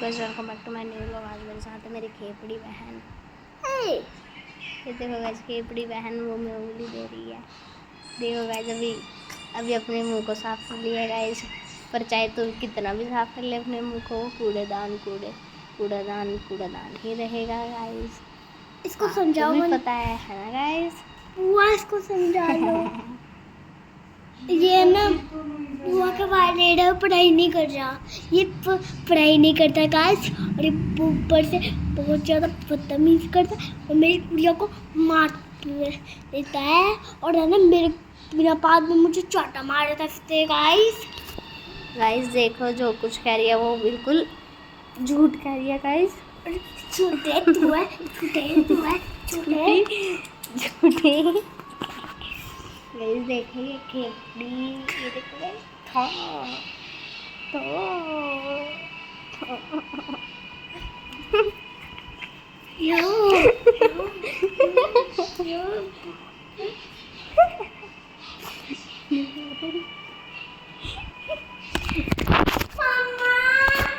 Guys, welcome back to my new vlog. आज मेरे साथ है मेरी खेपड़ी बहन। ये देखो गाइस, खेपड़ी बहन वो में उंगली दे रही है। देखो गाइस, अभी अपने मुंह को साफ कर लिया गाइस, पर चाहे तो कितना भी साफ कर ले अपने मुंह को, कूड़ेदान ही रहेगा गाइस। इसको समझाओ, भी पता है ना गाइस? बुआ इसको समझा लो। ये ना बुआ का वाइलेटर पढ़ाई नहीं कर रहा, ये पढ़ाई नहीं करता गाइस, और ये ऊपर से बहुत ज़्यादा बदतमीज करता है और मेरी गुड़िया को मार देता है, और है ना मेरे बिना बात में मुझे चाटा मार देता है गाइस। देखो, जो कुछ कह रही है वो बिल्कुल झूठ कह रही है गाइस। झूठे तू है, झूठे। गाइस देखो, ये खेपड़ी, ये देखो गाइस,